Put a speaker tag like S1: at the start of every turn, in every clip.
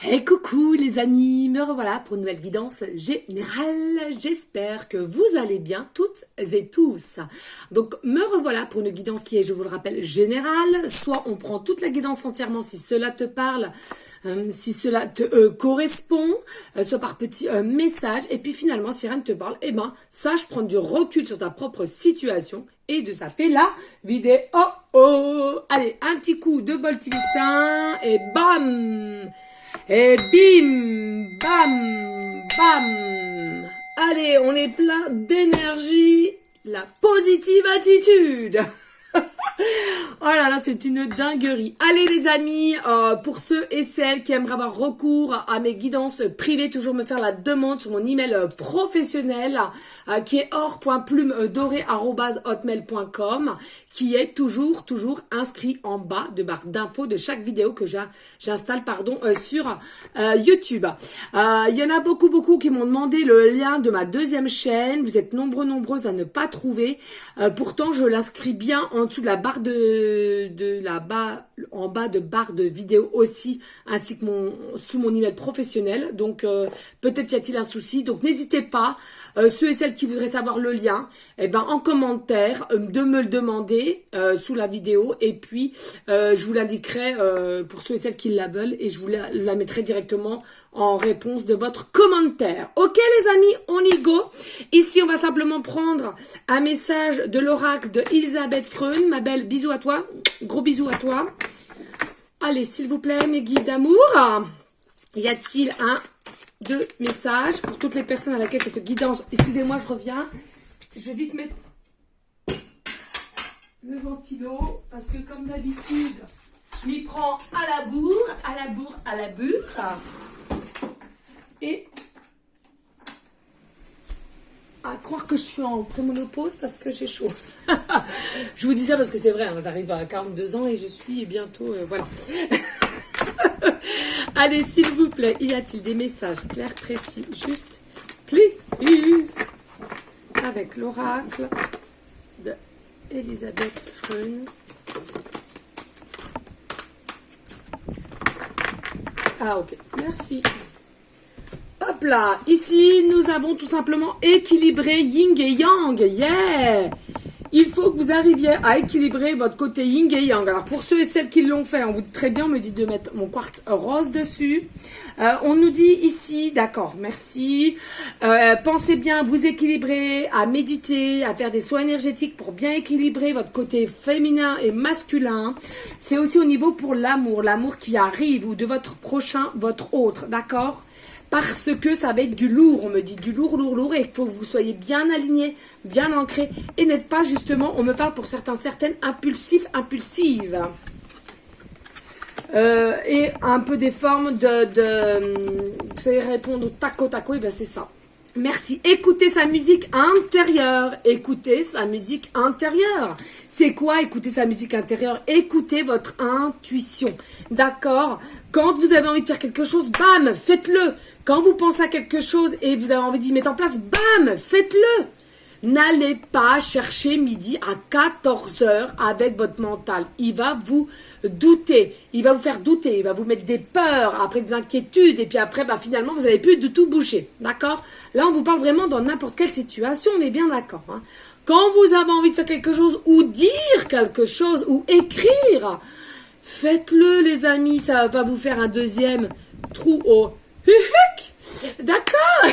S1: Hey coucou les amis, me revoilà pour une nouvelle guidance générale. J'espère que vous allez bien toutes et tous. Donc me revoilà pour une guidance qui est, je vous le rappelle, générale. Soit on prend toute la guidance entièrement si cela te parle, si cela te correspond, soit par petits messages. Et puis finalement, si rien ne te parle, eh ben sache prendre du recul sur ta propre situation. Et de ça fait la vidéo. Allez, un petit coup de bol tivictin et bam. Et bim, bam, bam. Allez, on est plein d'énergie. La positive attitude. Oh là là, c'est une dinguerie. Allez les amis, pour ceux et celles qui aimeraient avoir recours à mes guidances privées, toujours me faire la demande sur mon email professionnel qui est or.plumedorée@hotmail.com, qui est toujours inscrit en bas de barre d'infos de chaque vidéo que j'installe sur YouTube. Il y en a beaucoup qui m'ont demandé le lien de ma deuxième chaîne. Vous êtes nombreuses à ne pas trouver. Pourtant, je l'inscris bien en dessous de la barre en bas de barre de vidéo aussi, ainsi que sous mon email professionnel. Donc peut-être y a-t-il un souci. Donc n'hésitez pas, ceux et celles qui voudraient savoir le lien, en commentaire de me le demander sous la vidéo, et puis je vous l'indiquerai pour ceux et celles qui la veulent, et je vous la mettrai directement en réponse de votre commentaire. Ok les amis, on y go. Ici on va simplement prendre un message de l'oracle de Elisabeth Freun. Ma belle, bisous à toi, gros bisous à toi. Allez, s'il vous plaît, mes guides d'amour, y a-t-il deux messages pour toutes les personnes à laquelle cette guidance... Excusez-moi, je reviens. Je vais vite mettre le ventilo, parce que comme d'habitude, je m'y prends à la bourre. Et à croire que je suis en prémonopause parce que j'ai chaud. Je vous dis ça parce que c'est vrai, j'arrive à 42 ans et je suis bientôt... voilà. Allez, s'il vous plaît, y a-t-il des messages clairs, précis, juste, please, avec l'oracle de Elisabeth Freun. Ah, ok, merci. Hop là, ici, nous avons tout simplement équilibré yin et yang, yeah. Il faut que vous arriviez à équilibrer votre côté yin et yang. Alors, pour ceux et celles qui l'ont fait, on vous dit très bien, on me dit de mettre mon quartz rose dessus. On nous dit ici, d'accord, merci. Pensez bien à vous équilibrer, à méditer, à faire des soins énergétiques pour bien équilibrer votre côté féminin et masculin. C'est aussi au niveau pour l'amour qui arrive, ou de votre prochain, votre autre, d'accord? Parce que ça va être du lourd, on me dit, du lourd, et il faut que vous soyez bien alignés, bien ancrés, et n'êtes pas justement, on me parle pour certaines impulsives. Et un peu des formes vous savez, répondre au taco, et ben c'est ça. Merci. Écoutez sa musique intérieure. C'est quoi écouter sa musique intérieure? Écoutez votre intuition. D'accord? Quand vous avez envie de faire quelque chose, bam, faites-le. Quand vous pensez à quelque chose et vous avez envie d'y mettre en place, bam, faites-le. N'allez pas chercher midi à 14h avec votre mental. Il va vous douter. Il va vous faire douter. Il va vous mettre des peurs, après des inquiétudes. Et puis après, finalement, vous n'allez plus du tout bouger. D'accord? Là, on vous parle vraiment dans n'importe quelle situation. On est bien d'accord. Hein? Quand vous avez envie de faire quelque chose, ou dire quelque chose, ou écrire, faites-le, les amis. Ça va pas vous faire un deuxième trou au huc. D'accord?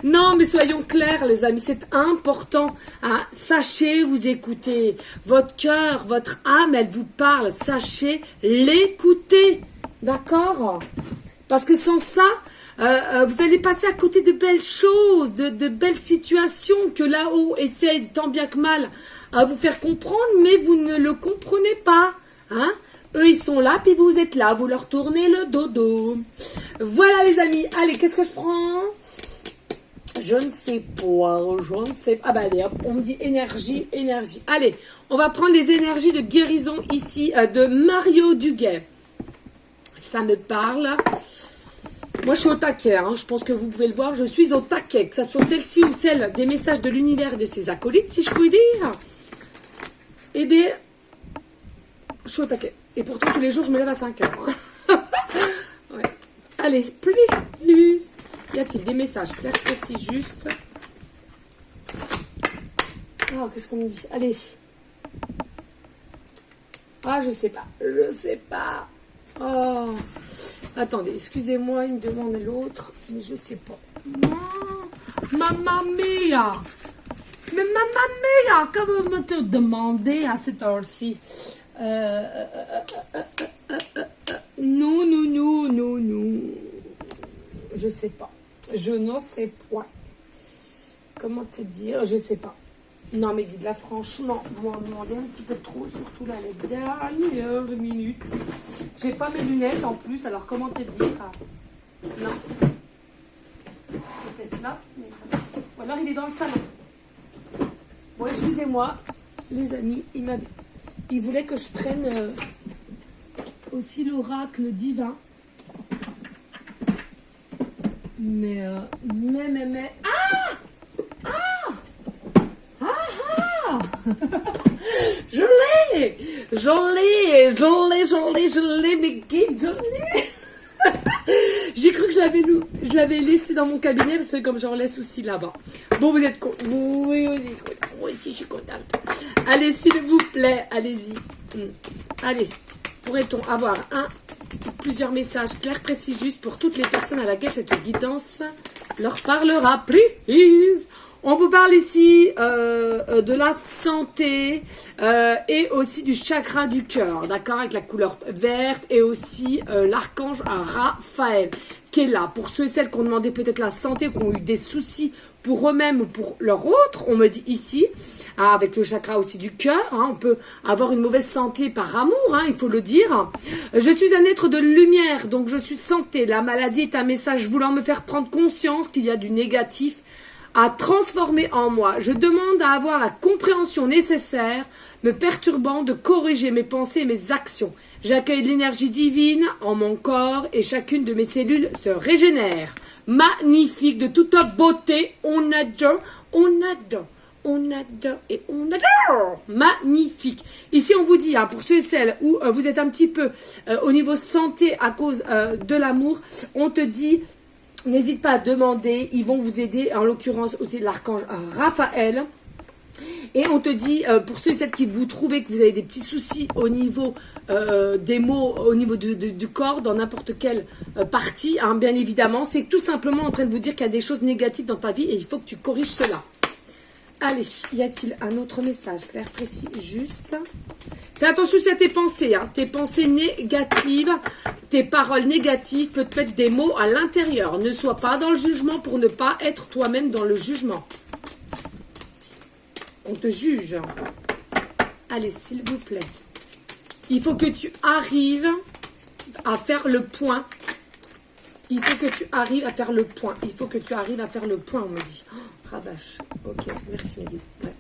S1: Non, mais soyons clairs, les amis, c'est important. Hein. Sachez vous écouter. Votre cœur, votre âme, elle vous parle. Sachez l'écouter. D'accord? Parce que sans ça, vous allez passer à côté de belles choses, de belles situations que là-haut essaye tant bien que mal à vous faire comprendre, mais vous ne le comprenez pas. Hein? Eux, ils sont là, puis vous êtes là. Vous leur tournez le dodo. Voilà, les amis. Allez, qu'est-ce que je prends? Je ne sais pas. Ah bah allez, hop, on me dit énergie. Allez, on va prendre les énergies de guérison ici de Mario Duguay. Ça me parle. Moi, je suis au taquet. Hein. Je pense que vous pouvez le voir. Je suis au taquet. Que ce soit celle-ci ou celle des messages de l'univers et de ses acolytes, si je puis dire. Eh bien, je suis au taquet. Et pourtant, tous les jours, je me lève à 5h. Hein. Allez, plus. Y a-t-il des messages clairs, précis, justes? Oh, qu'est-ce qu'on me dit? Allez. Ah, je sais pas. Je sais pas. Oh. Attendez, excusez-moi, il me demande l'autre. Mais je sais pas. Non. Mamma mia. Mais mamma mia, que vous me te demandez à cette heure-ci? Non. Je sais pas. Je n'en sais point. Comment te dire? Je sais pas. Non, mais guide là, franchement, vous m'en demandez un petit peu trop, surtout là, les dernières minutes. J'ai pas mes lunettes en plus, alors comment te dire? Non. Peut-être là, mais ça... Ou alors il est dans le salon. Bon, excusez-moi, les amis, il voulait que je prenne aussi l'oracle divin. Mais... Je l'ai, mes guides, je l'ai. J'ai cru que je l'avais laissé dans mon cabinet, parce que comme j'en laisse aussi là-bas. Bon, vous êtes contents? Oui, moi aussi, je suis contente. Allez, s'il vous plaît, allez-y. Allez, pourrait-on avoir plusieurs messages clairs, précis, justes pour toutes les personnes à laquelle cette guidance leur parlera, please. On vous parle ici de la santé et aussi du chakra du cœur, d'accord, avec la couleur verte et aussi l'archange Raphaël qui est là. Pour ceux et celles qui ont demandé peut-être la santé, qui ont eu des soucis pour eux-mêmes ou pour leur autre, on me dit ici, avec le chakra aussi du cœur, on peut avoir une mauvaise santé par amour, il faut le dire. Je suis un être de lumière, donc je suis santé. La maladie est un message voulant me faire prendre conscience qu'il y a du négatif à transformer en moi. Je demande à avoir la compréhension nécessaire, me perturbant de corriger mes pensées et mes actions. J'accueille l'énergie divine en mon corps et chacune de mes cellules se régénère. Magnifique, de toute beauté, on adore et on adore. Magnifique. Ici, on vous dit, pour ceux et celles où vous êtes un petit peu au niveau santé à cause de l'amour, on te dit... N'hésite pas à demander, ils vont vous aider, en l'occurrence aussi l'archange Raphaël. Et on te dit, pour ceux et celles qui vous trouvez que vous avez des petits soucis au niveau des mots, au niveau du corps, dans n'importe quelle partie, bien évidemment, c'est tout simplement en train de vous dire qu'il y a des choses négatives dans ta vie et il faut que tu corriges cela. Allez, y a-t-il un autre message clair, précis, juste? Fais attention aussi à tes pensées négatives, tes paroles négatives, peut-être des mots à l'intérieur. Ne sois pas dans le jugement pour ne pas être toi-même dans le jugement. On te juge. Allez, s'il vous plaît. Il faut que tu arrives à faire le point. Il faut que tu arrives à faire le point. Il faut que tu arrives à faire le point, on me dit. Oh, rabache. Ok, merci Mehdi. Ouais.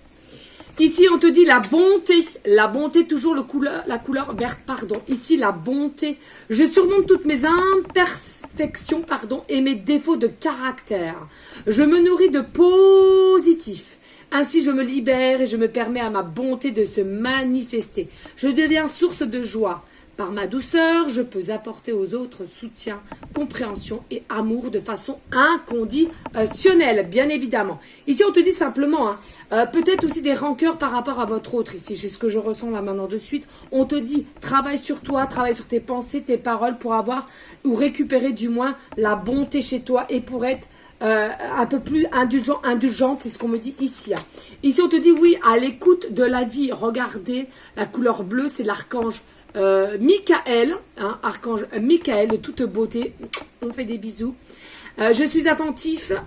S1: Ici, on te dit la bonté. La bonté, toujours la couleur verte, pardon. Ici, la bonté. Je surmonte toutes mes imperfections, et mes défauts de caractère. Je me nourris de positif. Ainsi, je me libère et je me permets à ma bonté de se manifester. Je deviens source de joie. Par ma douceur, je peux apporter aux autres soutien, compréhension et amour de façon inconditionnelle, bien évidemment. Ici, on te dit simplement, peut-être aussi des rancœurs par rapport à votre autre. Ici, c'est ce que je ressens là maintenant de suite. On te dit, travaille sur toi, travaille sur tes pensées, tes paroles pour avoir ou récupérer du moins la bonté chez toi et pour être un peu plus indulgente, c'est ce qu'on me dit ici. Ici, on te dit, oui, à l'écoute de la vie. Regardez, la couleur bleue, c'est l'archange Michael, archange Michael de toute beauté, on fait des bisous. Je suis attentive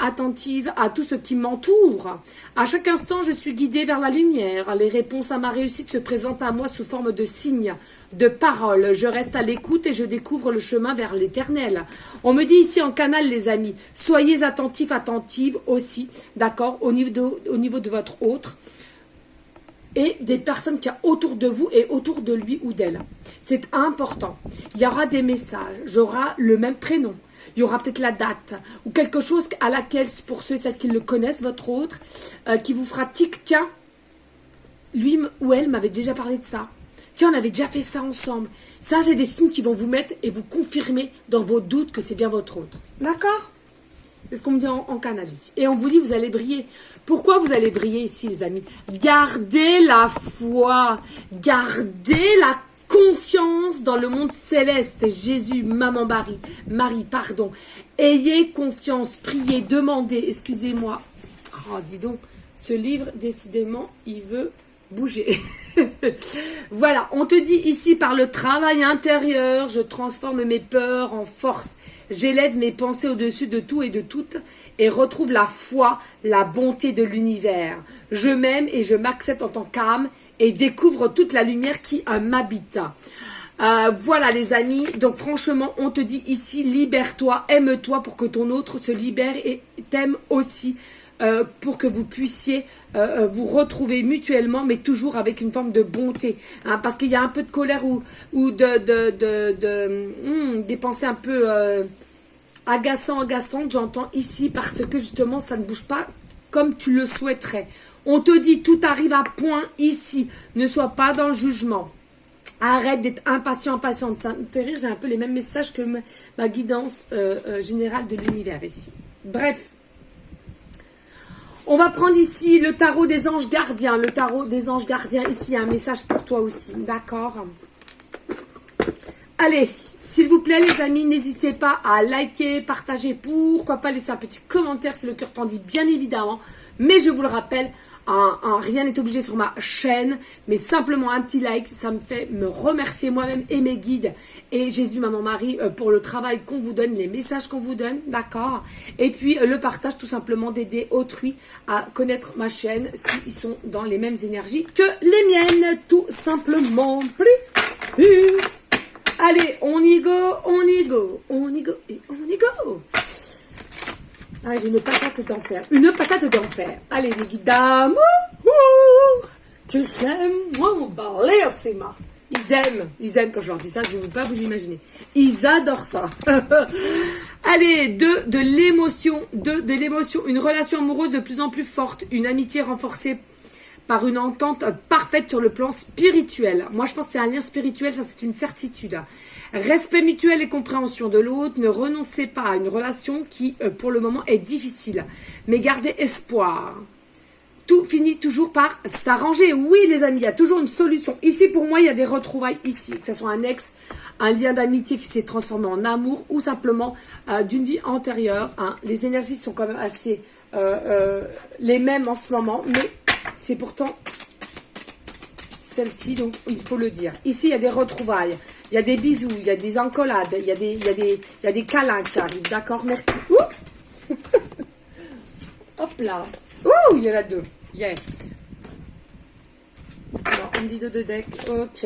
S1: à tout ce qui m'entoure. À chaque instant, je suis guidée vers la lumière. Les réponses à ma réussite se présentent à moi sous forme de signes, de paroles. Je reste à l'écoute et je découvre le chemin vers l'éternel. On me dit ici en canal, les amis, soyez attentives aussi, d'accord, au niveau de votre autre. Et des personnes qu'il y a autour de vous et autour de lui ou d'elle. C'est important. Il y aura des messages, j'aurai le même prénom, il y aura peut-être la date, ou quelque chose à laquelle, pour ceux et celles qui le connaissent, votre autre, qui vous fera tic, tiens, lui ou elle m'avait déjà parlé de ça. Tiens, on avait déjà fait ça ensemble. Ça, c'est des signes qui vont vous mettre et vous confirmer dans vos doutes que c'est bien votre autre. D'accord? C'est ce qu'on me dit en canal ici. Et on vous dit, vous allez briller. Pourquoi vous allez briller ici, les amis? Gardez la foi. Gardez la confiance dans le monde céleste. Jésus, Maman Marie, pardon. Ayez confiance, priez, demandez. Excusez-moi. Oh, dis donc, ce livre, décidément, il veut bouger. Voilà, on te dit ici, par le travail intérieur, je transforme mes peurs en force. J'élève mes pensées au-dessus de tout et de toutes et retrouve la foi, la bonté de l'univers. Je m'aime et je m'accepte en tant qu'âme et découvre toute la lumière qui m'habite. Voilà les amis, donc franchement, on te dit ici, libère-toi, aime-toi pour que ton autre se libère et t'aime aussi. Pour que vous puissiez vous retrouver mutuellement, mais toujours avec une forme de bonté. Hein, parce qu'il y a un peu de colère ou des pensées un peu agaçantes, j'entends ici, parce que justement, ça ne bouge pas comme tu le souhaiterais. On te dit, tout arrive à point ici. Ne sois pas dans le jugement. Arrête d'être impatiente. Ça me fait rire, j'ai un peu les mêmes messages que ma guidance générale de l'univers ici. Bref. On va prendre ici le tarot des anges gardiens. Le tarot des anges gardiens, ici, il y a un message pour toi aussi. D'accord? Allez, s'il vous plaît, les amis, n'hésitez pas à liker, partager, pourquoi pas laisser un petit commentaire si le cœur t'en dit, bien évidemment. Mais je vous le rappelle, rien n'est obligé sur ma chaîne, mais simplement un petit like, ça me fait me remercier moi-même et mes guides et Jésus, Maman Marie pour le travail qu'on vous donne, les messages qu'on vous donne, d'accord? Et puis le partage tout simplement d'aider autrui à connaître ma chaîne s'ils sont dans les mêmes énergies que les miennes, tout simplement. Plus. Allez, on y go et on y go. Ah, j'ai une patate d'enfer. Une patate d'enfer. Allez, mes guides d'amour que j'aime. Moi, bellissima. Ils aiment quand je leur dis ça, je ne veux pas vous imaginer. Ils adorent ça. Allez, de l'émotion, de l'émotion, une relation amoureuse de plus en plus forte, une amitié renforcée par une entente parfaite sur le plan spirituel. Moi, je pense que c'est un lien spirituel, ça c'est une certitude. Respect mutuel et compréhension de l'autre. Ne renoncez pas à une relation qui, pour le moment, est difficile. Mais gardez espoir. Tout finit toujours par s'arranger. Oui, les amis, il y a toujours une solution. Ici, pour moi, il y a des retrouvailles ici. Que ce soit un ex, un lien d'amitié qui s'est transformé en amour ou simplement d'une vie antérieure. Hein. Les énergies sont quand même assez les mêmes en ce moment, mais c'est pourtant celle-ci, donc il faut le dire. Ici, il y a des retrouvailles, il y a des bisous, il y a des encolades, il y a des câlins qui arrivent. D'accord, merci. Ouh hop là. Ouh, il y en a deux. Yeah. Alors, on me dit deux de deck. Ok.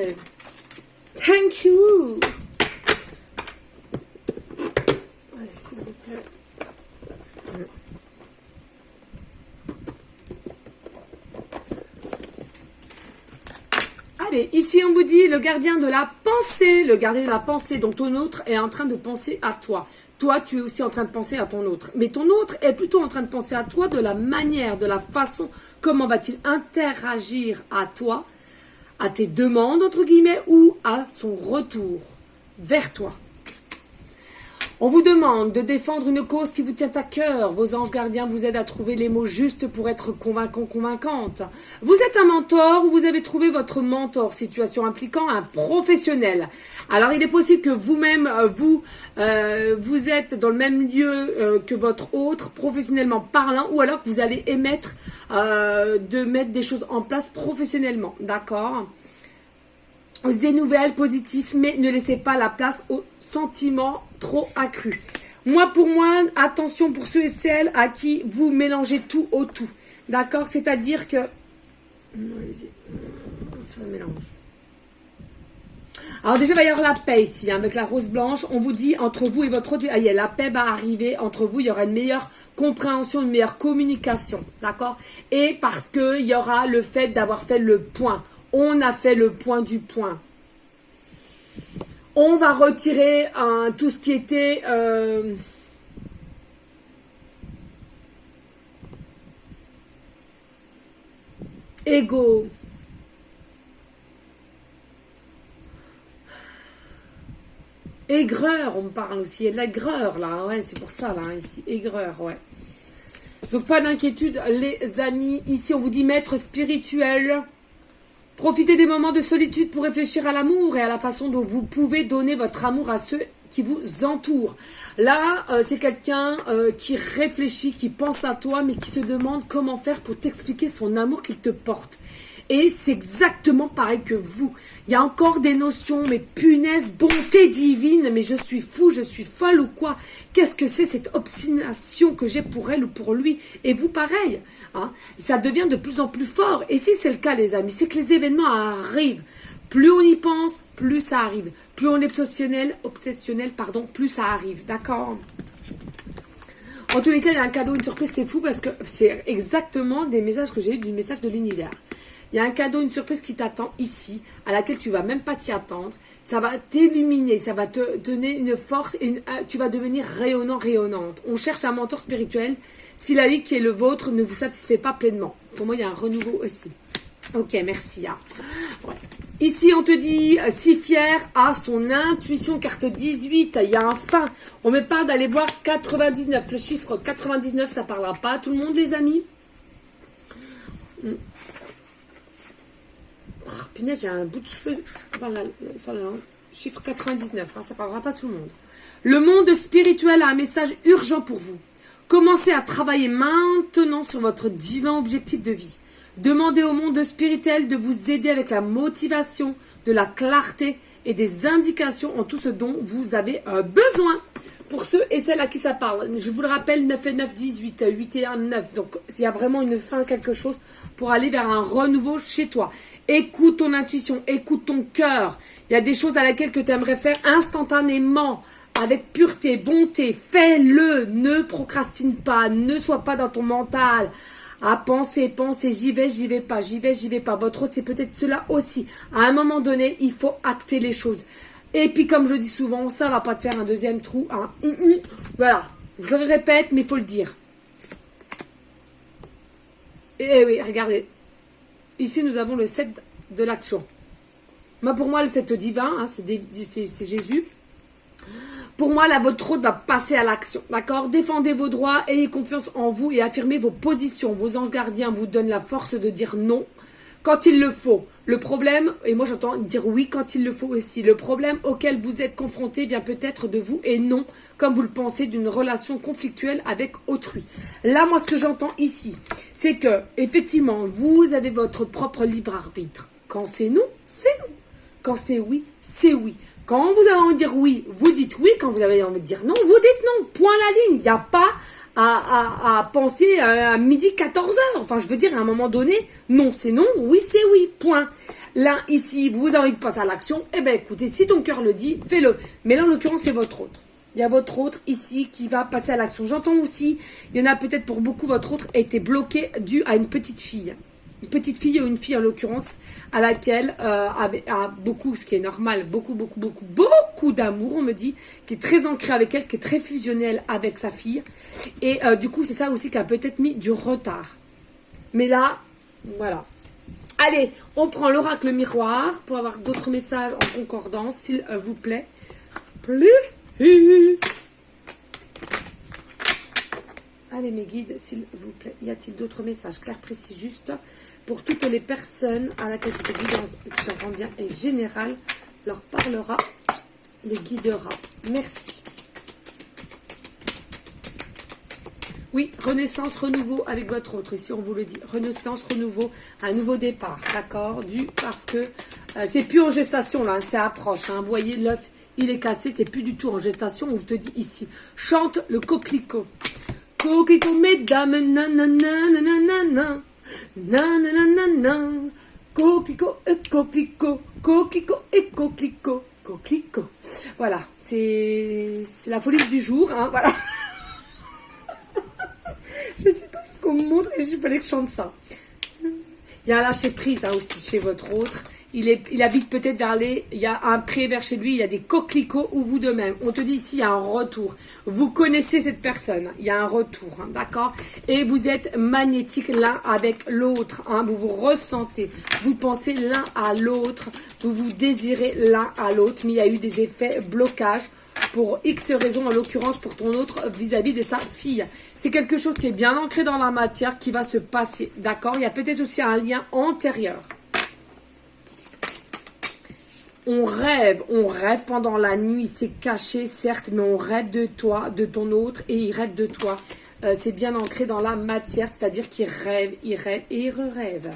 S1: Thank you. Allez, s'il vous plaît. Allez, ici on vous dit le gardien de la pensée. Le gardien de la pensée, donc ton autre est en train de penser à toi. Toi, tu es aussi en train de penser à ton autre. Mais ton autre est plutôt en train de penser à toi de la manière, de la façon, comment va-t-il interagir à toi, à tes demandes, entre guillemets, ou à son retour vers toi. On vous demande de défendre une cause qui vous tient à cœur. Vos anges gardiens vous aident à trouver les mots justes pour être convaincant, convaincante. Vous êtes un mentor ou vous avez trouvé votre mentor, situation impliquant un professionnel. Alors, il est possible que vous-même, vous êtes dans le même lieu que votre autre, professionnellement parlant, ou alors que vous allez émettre de mettre des choses en place professionnellement. D'accord ? Des nouvelles positives, mais ne laissez pas la place aux sentiments trop accrus. Pour moi, attention pour ceux et celles à qui vous mélangez tout au tout. D'accord? C'est-à-dire que... Allez-y. Ça mélange. Alors déjà, il va y avoir la paix ici, hein, avec la rose blanche. On vous dit, entre vous et votre autre, la paix va arriver. Entre vous, il y aura une meilleure compréhension, une meilleure communication. D'accord? Et parce qu'il y aura le fait d'avoir fait le point. On a fait le point du point. On va retirer tout ce qui était égo. Aigreur, on me parle aussi. Il y a de l'aigreur, là. Ouais, c'est pour ça, là, ici. Aigreur, ouais. Donc, pas d'inquiétude, les amis. Ici, on vous dit maître spirituel. Profitez des moments de solitude pour réfléchir à l'amour et à la façon dont vous pouvez donner votre amour à ceux qui vous entourent. Là, c'est quelqu'un qui réfléchit, qui pense à toi, mais qui se demande comment faire pour t'expliquer son amour qu'il te porte. Et c'est exactement pareil que vous. Il y a encore des notions, mais punaise, bonté divine, mais je suis fou, je suis folle ou quoi? Qu'est-ce que c'est cette obstination que j'ai pour elle ou pour lui? Et vous, pareil. Hein? Ça devient de plus en plus fort. Et si c'est le cas, les amis, c'est que les événements arrivent. Plus on y pense, plus ça arrive. Plus on est obsessionnel, plus ça arrive. D'accord? En tous les cas, il y a un cadeau, une surprise, c'est fou parce que c'est exactement des messages que j'ai eu du message de l'univers. Il y a un cadeau, une surprise qui t'attend ici, à laquelle tu vas même pas t'y attendre. Ça va t'illuminer, ça va te donner une force et tu vas devenir rayonnant, rayonnante. On cherche un mentor spirituel si la vie qui est le vôtre ne vous satisfait pas pleinement. Pour moi, il y a un renouveau aussi. Ok, merci. Hein. Ouais. Ici, on te dit, si fier à son intuition, carte 18, il y a un fin. On me parle d'aller voir 99. Le chiffre 99, ça parlera pas à tout le monde, les amis. Oh, punaise, j'ai un bout de cheveux sur la langue. Chiffre 99, hein, ça parlera pas à tout le monde. Le monde spirituel a un message urgent pour vous. Commencez à travailler maintenant sur votre divin objectif de vie. Demandez au monde spirituel de vous aider avec la motivation, de la clarté et des indications en tout ce dont vous avez besoin. Pour ceux et celles à qui ça parle, je vous le rappelle, 9 et 9, 18, 8 et 1, 9. Donc, il y a vraiment une fin, quelque chose pour aller vers un renouveau chez toi. Écoute ton intuition, écoute ton cœur. Il y a des choses à laquelle que tu aimerais faire instantanément, avec pureté, bonté. Fais-le, ne procrastine pas, ne sois pas dans ton mental. À penser, j'y vais pas, j'y vais pas. Votre autre, c'est peut-être cela aussi. À un moment donné, il faut acter les choses. Et puis, comme je le dis souvent, ça va pas te faire un deuxième trou. Hein. Voilà, je le répète, mais il faut le dire. Et oui, regardez. Ici, nous avons le 7 de l'action. Pour moi, le 7 divin, hein, c'est Jésus. Pour moi, là, votre hôte va passer à l'action, d'accord? Défendez vos droits, ayez confiance en vous et affirmez vos positions. Vos anges gardiens vous donnent la force de dire non quand il le faut. Le problème, et moi j'entends dire oui quand il le faut aussi. Le problème auquel vous êtes confronté vient peut-être de vous et non, comme vous le pensez, d'une relation conflictuelle avec autrui. Là, moi, ce que j'entends ici, c'est que, effectivement, vous avez votre propre libre arbitre. Quand c'est non, c'est non. Quand c'est oui, c'est oui. Quand vous avez envie de dire oui, vous dites oui. Quand vous avez envie de dire non, vous dites non. Point la ligne. Il n'y a pas à penser à midi 14 heures. Enfin, je veux dire, à un moment donné, non, c'est non, oui, c'est oui. Point. Là, ici, vous avez envie de passer à l'action. Eh bien, écoutez, si ton cœur le dit, fais-le. Mais là, en l'occurrence, c'est votre autre. Il y a votre autre ici qui va passer à l'action. J'entends aussi, il y en a peut-être pour beaucoup, votre autre a été bloqué dû à une petite fille. Une petite fille ou une fille en l'occurrence à laquelle a beaucoup, ce qui est normal, beaucoup d'amour, on me dit, qui est très ancré avec elle, qui est très fusionnel avec sa fille. Et du coup, c'est ça aussi qui a peut-être mis du retard. Mais là, voilà. Allez, on prend l'oracle miroir pour avoir d'autres messages en concordance, s'il vous plaît. Please. Allez, mes guides, s'il vous plaît. Y a-t-il d'autres messages clairs, précis, justes pour toutes les personnes à laquelle cette guidance, j'entends bien, est générale, leur parlera, les guidera. Merci. Oui, renaissance, renouveau avec votre autre. Ici, on vous le dit. Renaissance, renouveau, un nouveau départ. D'accord? Parce que c'est plus en gestation, là. Hein, ça approche. Hein, vous voyez, l'œuf, il est cassé. C'est plus du tout en gestation. On vous te dit ici. Chante le coquelicot. Coquelicot, mesdames, nanana, nanana. Nanana, coquelicot et coquelicot, coquelicot et coquelicot, coquelicot. Voilà, c'est la folie du jour, hein, voilà. Je ne sais pas ce qu'on me montre et je fallait que je chante ça. Il y a un lâcher prise hein, aussi chez votre autre. il habite peut-être vers il y a un pré vers chez lui, il y a des coquelicots ou vous de même. On te dit ici, il y a un retour. Vous connaissez cette personne, il y a un retour, hein, d'accord? Et vous êtes magnétiques l'un avec l'autre, hein, vous vous ressentez, vous pensez l'un à l'autre, vous vous désirez l'un à l'autre, mais il y a eu des effets blocage pour X raisons, en l'occurrence pour ton autre vis-à-vis de sa fille. C'est quelque chose qui est bien ancré dans la matière, qui va se passer, d'accord? Il y a peut-être aussi un lien antérieur. On rêve pendant la nuit, c'est caché certes, mais on rêve de toi, de ton autre, et il rêve de toi. C'est bien ancré dans la matière, c'est-à-dire qu'il rêve et il re-rêve.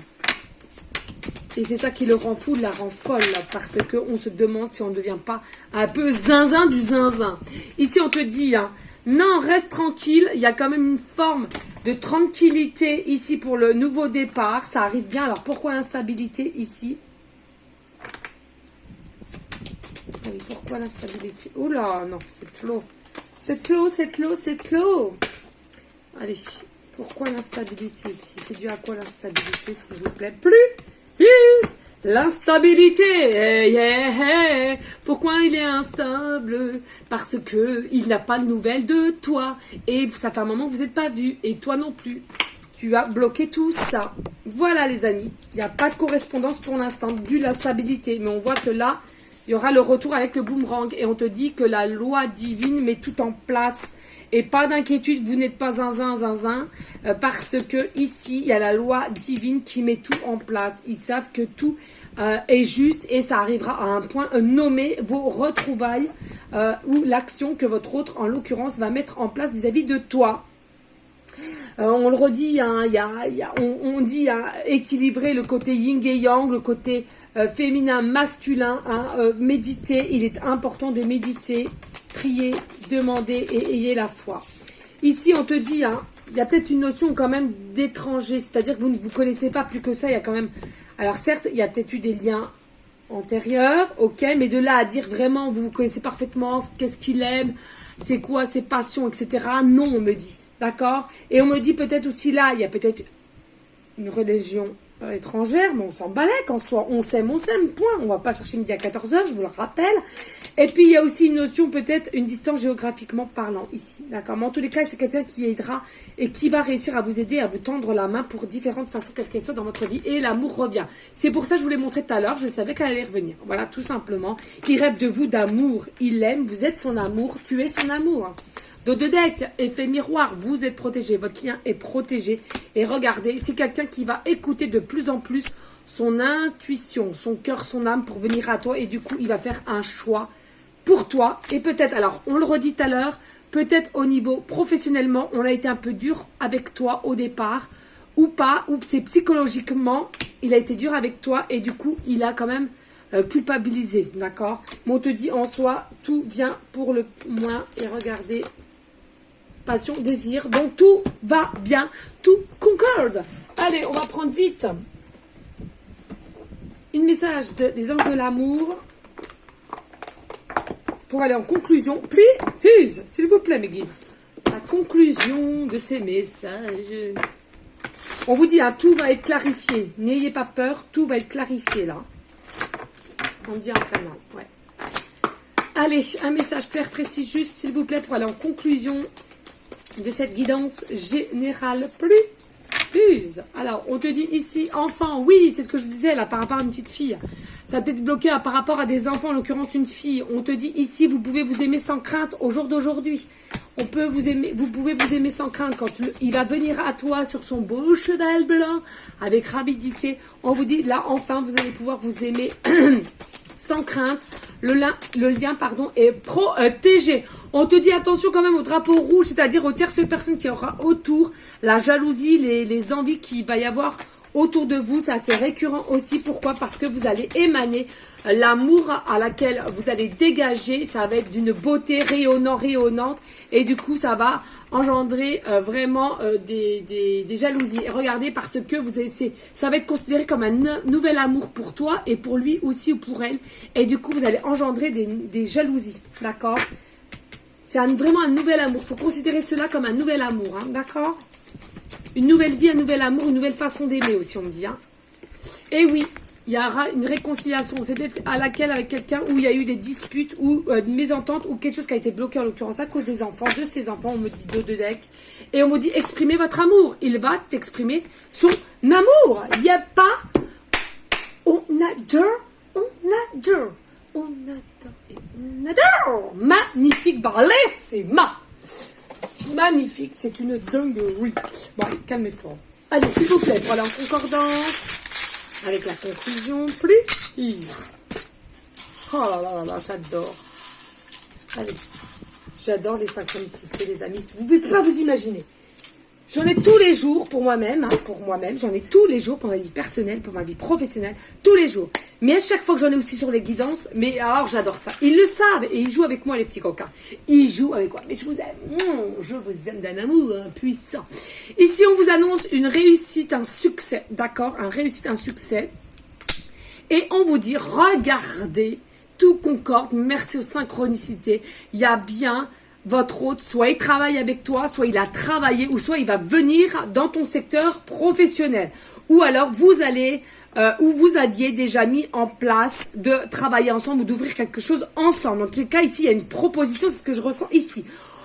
S1: Et c'est ça qui le rend fou, la rend folle, parce qu'on se demande si on ne devient pas un peu zinzin du zinzin. Ici, on te dit, hein, non, reste tranquille, il y a quand même une forme de tranquillité ici pour le nouveau départ, ça arrive bien. Alors, pourquoi l'instabilité ici? Oui, pourquoi l'instabilité? Oh là, non, c'est clos. C'est clos, c'est clos, c'est clos. Allez, pourquoi l'instabilité ici? C'est dû à quoi l'instabilité, s'il vous plaît? L'instabilité. Pourquoi il est instable? Parce que il n'a pas de nouvelles de toi. Et ça fait un moment que vous n'êtes pas vus. Et toi non plus. Tu as bloqué tout ça. Voilà les amis. Il n'y a pas de correspondance pour l'instant dû à l'instabilité. Mais on voit que là, il y aura le retour avec le boomerang. Et on te dit que la loi divine met tout en place. Et pas d'inquiétude, vous n'êtes pas zinzin, parce que ici, il y a la loi divine qui met tout en place. Ils savent que tout est juste et ça arrivera à un point nommé, vos retrouvailles ou l'action que votre autre, en l'occurrence, va mettre en place vis-à-vis de toi. On le redit, hein, on dit hein, équilibrer le côté yin et yang, le côté féminin, masculin, hein, méditer. Il est important de méditer, prier, demander et ayez la foi. Ici, on te dit, hein, il y a peut-être une notion quand même d'étranger, c'est-à-dire que vous ne vous connaissez pas plus que ça. Il y a quand même, alors certes, il y a peut-être eu des liens antérieurs, ok, mais de là à dire vraiment, vous vous connaissez parfaitement, qu'est-ce qu'il aime, c'est quoi ses passions, etc. Non, on me dit. D'accord? Et on me dit peut-être aussi là, il y a peut-être une religion étrangère, mais on s'en balèque en soi. On s'aime, point. On va pas chercher midi à 14h, je vous le rappelle. Et puis, il y a aussi une notion, peut-être, une distance géographiquement parlant ici. D'accord? Mais en tous les cas, c'est quelqu'un qui aidera et qui va réussir à vous aider, à vous tendre la main pour différentes façons, quelles qu'elles soient dans votre vie. Et l'amour revient. C'est pour ça que je vous l'ai montré tout à l'heure. Je savais qu'elle allait revenir. Voilà, tout simplement. Il rêve de vous d'amour. Il l'aime. Vous êtes son amour. Tu es son amour. Dos de deck, effet miroir, vous êtes protégé, votre lien est protégé. Et regardez, c'est quelqu'un qui va écouter de plus en plus son intuition, son cœur, son âme pour venir à toi. Et du coup, il va faire un choix pour toi. Et peut-être, alors on le redit tout à l'heure, peut-être au niveau professionnellement, on a été un peu dur avec toi au départ. Ou pas, ou c'est psychologiquement, il a été dur avec toi. Et du coup, il a quand même culpabilisé, d'accord? Mais on te dit en soi, tout vient pour le moins. Et regardez... passion, désir, donc tout va bien, tout concorde. Allez, on va prendre vite une message des anges de l'amour pour aller en conclusion. Please, s'il vous plaît, Meggy. La conclusion de ces messages. On vous dit, hein, tout va être clarifié. N'ayez pas peur, tout va être clarifié là. On dit en canal, ouais. Allez, un message clair, précis, juste, s'il vous plaît, pour aller en conclusion de cette guidance générale. Plus. Alors, on te dit ici, enfant, oui, c'est ce que je vous disais là, par rapport à une petite fille. Ça peut être bloqué par rapport à des enfants, en l'occurrence une fille. On te dit ici, vous pouvez vous aimer sans crainte au jour d'aujourd'hui. Vous pouvez vous aimer sans crainte quand il va venir à toi sur son beau cheval blanc, avec rapidité. On vous dit, là, enfin, vous allez pouvoir vous aimer sans crainte. Le lien est protégé. On te dit attention quand même au drapeau rouge, c'est-à-dire aux tierces personnes qui aura autour, la jalousie, les envies qu'il va y avoir autour de vous. Ça, c'est récurrent aussi. Pourquoi? Parce que vous allez émaner l'amour à laquelle vous allez dégager. Ça va être d'une beauté rayonnante. Et du coup, ça va engendrer vraiment des jalousies. Et regardez, parce que ça va être considéré comme un nouvel amour pour toi et pour lui aussi ou pour elle. Et du coup, vous allez engendrer des jalousies. D'accord? C'est vraiment un nouvel amour. Il faut considérer cela comme un nouvel amour. Hein, d'accord? Une nouvelle vie, un nouvel amour, une nouvelle façon d'aimer aussi, on me dit. Hein. Et oui, il y aura une réconciliation. C'est peut-être à laquelle avec quelqu'un où il y a eu des disputes ou une mésentente ou quelque chose qui a été bloqué en l'occurrence à cause des enfants, de ses enfants. On me dit deux decks. Et on me dit exprimez votre amour. Il va t'exprimer son amour. Il n'y a pas... On adore, on adore, on adore et on adore. Magnifique, bellissima. Magnifique, c'est une dinguerie. Bon, allez, calmez-toi. Allez, s'il vous plaît, pour aller en concordance avec la conclusion, please. Oh là là là là, j'adore. Allez, j'adore les synchronicités, les amis. Vous ne pouvez pas vous imaginer. J'en ai tous les jours pour moi-même, j'en ai tous les jours pour ma vie personnelle, pour ma vie professionnelle, tous les jours. Mais à chaque fois que j'en ai aussi sur les guidances, mais alors j'adore ça. Ils le savent et ils jouent avec moi les petits coquins. Ils jouent avec moi. Mais je vous aime, je vous aime d'un amour puissant. Ici on vous annonce une réussite, un succès, d'accord? Un réussite, un succès. Et on vous dit, regardez, tout concorde, merci aux synchronicités. Il y a bien... votre hôte, soit il travaille avec toi, soit il a travaillé, ou soit il va venir dans ton secteur professionnel. Ou alors vous allez, ou vous aviez déjà mis en place de travailler ensemble ou d'ouvrir quelque chose ensemble. En tous les cas, ici, il y a une proposition, c'est ce que je ressens ici.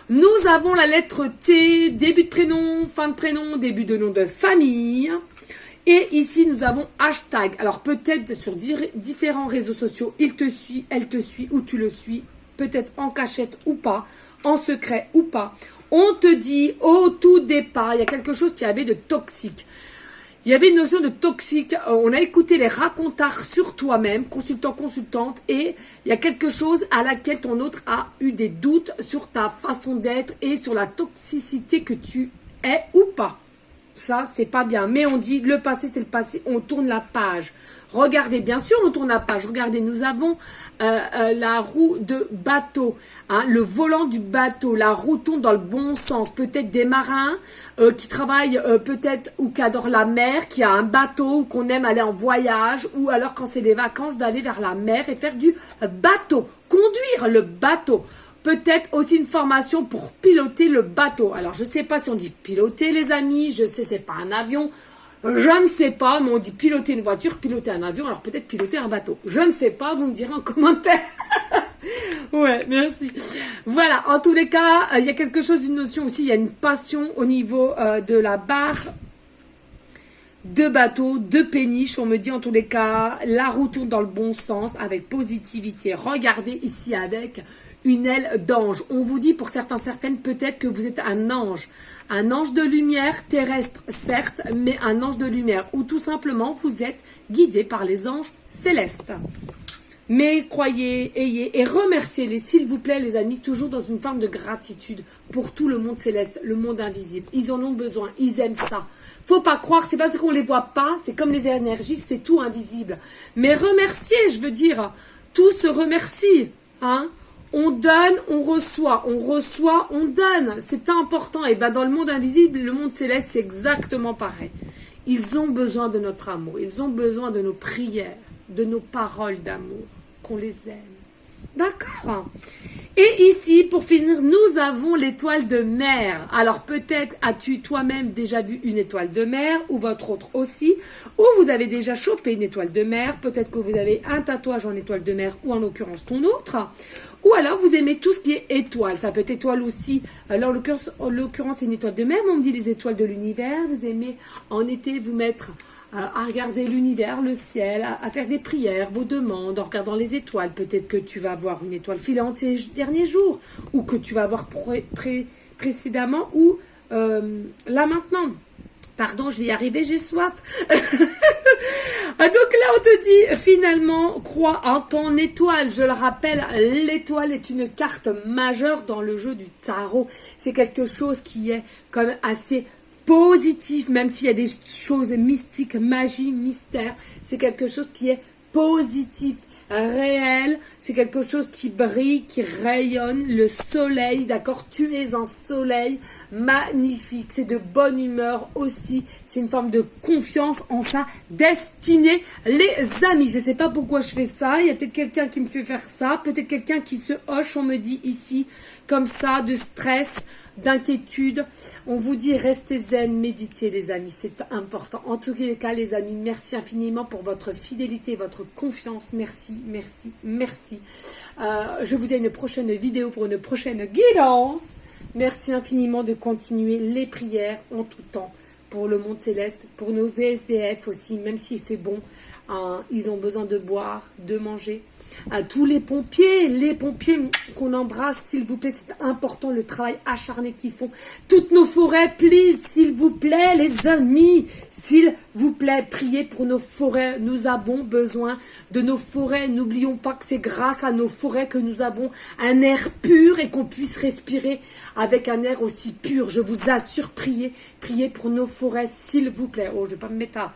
S1: Nous avons la lettre T, début de prénom, fin de prénom, début de nom de famille. Et ici, nous avons hashtag. Alors peut-être sur différents réseaux sociaux, il te suit, elle te suit, ou tu le suis, peut-être en cachette ou pas, en secret ou pas. On te dit au tout départ, il y a quelque chose qui avait de toxique. Il y avait une notion de toxique. On a écouté les racontards sur toi-même, consultant, consultante, et il y a quelque chose à laquelle ton autre a eu des doutes sur ta façon d'être et sur la toxicité que tu es ou pas. Ça, c'est pas bien. Mais on dit, le passé, c'est le passé. On tourne la page. Regardez, bien sûr, on tourne la page. Regardez, nous avons la roue de bateau. Hein, le volant du bateau. La roue tourne dans le bon sens. Peut-être des marins qui travaillent peut-être ou qui adorent la mer, qui a un bateau ou qu'on aime aller en voyage. Ou alors, quand c'est des vacances, d'aller vers la mer et faire du bateau. Conduire le bateau. Peut-être aussi une formation pour piloter le bateau. Alors, je ne sais pas si on dit piloter, les amis. Je sais, c'est pas un avion. Je ne sais pas, mais on dit piloter une voiture, piloter un avion. Alors, peut-être piloter un bateau. Je ne sais pas, vous me direz en commentaire. Ouais, merci. Voilà, en tous les cas, il y a quelque chose, une notion aussi. Il y a une passion au niveau de la barre de bateau, de péniche. On me dit en tous les cas, la roue tourne dans le bon sens avec positivité. Regardez ici avec une aile d'ange. On vous dit pour certains, certaines, peut-être que vous êtes un ange de lumière terrestre, certes, mais un ange de lumière, ou tout simplement vous êtes guidé par les anges célestes. Mais croyez, ayez et remerciez-les, s'il vous plaît, les amis, toujours dans une forme de gratitude pour tout le monde céleste, le monde invisible. Ils en ont besoin, ils aiment ça. Faut pas croire, c'est parce qu'on les voit pas, c'est comme les énergies, c'est tout invisible. Mais remerciez, je veux dire, tout se remercie, hein. On donne, on reçoit, on donne. C'est important. Et ben dans le monde invisible, le monde céleste, c'est exactement pareil. Ils ont besoin de notre amour. Ils ont besoin de nos prières, de nos paroles d'amour, qu'on les aime. D'accord? Et ici, pour finir, nous avons l'étoile de mer. Alors peut-être as-tu toi-même déjà vu une étoile de mer, ou votre autre aussi, ou vous avez déjà chopé une étoile de mer, peut-être que vous avez un tatouage en étoile de mer, ou en l'occurrence ton autre, ou alors vous aimez tout ce qui est étoile. Ça peut être étoile aussi, alors en l'occurrence c'est une étoile de mer, mais on me dit les étoiles de l'univers. Vous aimez en été vous mettre à regarder l'univers, le ciel, à faire des prières, vos demandes, en regardant les étoiles. Peut-être que tu vas avoir une étoile filante ces derniers jours, ou que tu vas avoir précédemment, ou là maintenant. Pardon, je vais y arriver, j'ai soif. Donc là, on te dit, finalement, crois en ton étoile. Je le rappelle, l'étoile est une carte majeure dans le jeu du tarot. C'est quelque chose qui est quand même assez positif, même s'il y a des choses mystiques, magie, mystère. C'est quelque chose qui est positif, réel. c'est quelque chose qui brille, qui rayonne, le soleil, d'accord? Tu es un soleil magnifique, c'est de bonne humeur aussi, c'est une forme de confiance en sa destinée. Les amis, je ne sais pas pourquoi je fais ça, il y a peut-être quelqu'un qui me fait faire ça, peut-être quelqu'un qui se hoche, on me dit ici, comme ça, de stress, d'inquiétude. On vous dit restez zen, méditez les amis, c'est important. En tous les cas les amis, merci infiniment pour votre fidélité, votre confiance, merci, merci, merci. Je vous dis à une prochaine vidéo pour une prochaine guidance. Merci infiniment de continuer les prières en tout temps pour le monde céleste, pour nos SDF aussi, même s'il fait bon, ils ont besoin de boire, de manger. À tous les pompiers qu'on embrasse, s'il vous plaît, c'est important le travail acharné qu'ils font. Toutes nos forêts, please, s'il vous plaît, les amis, s'il vous plaît, priez pour nos forêts. Nous avons besoin de nos forêts. N'oublions pas que c'est grâce à nos forêts que nous avons un air pur et qu'on puisse respirer avec un air aussi pur. Je vous assure, priez pour nos forêts, s'il vous plaît. Oh, je vais pas me mettre à...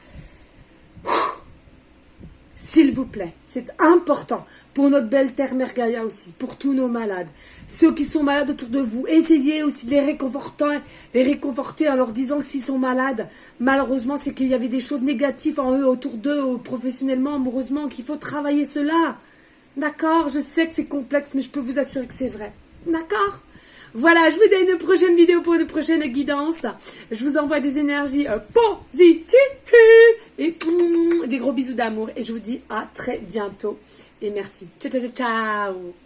S1: S'il vous plaît, c'est important pour notre belle terre Mère Gaïa aussi, pour tous nos malades. Ceux qui sont malades autour de vous, essayez aussi de les réconforter en leur disant que s'ils sont malades, malheureusement, c'est qu'il y avait des choses négatives en eux, autour d'eux, professionnellement, amoureusement, qu'il faut travailler cela. D'accord? Je sais que c'est complexe, mais je peux vous assurer que c'est vrai. D'accord? Voilà, je vous dis une prochaine vidéo pour une prochaine guidance. Je vous envoie des énergies positives et des gros bisous d'amour. Et je vous dis à très bientôt. Et merci. Ciao, ciao, ciao.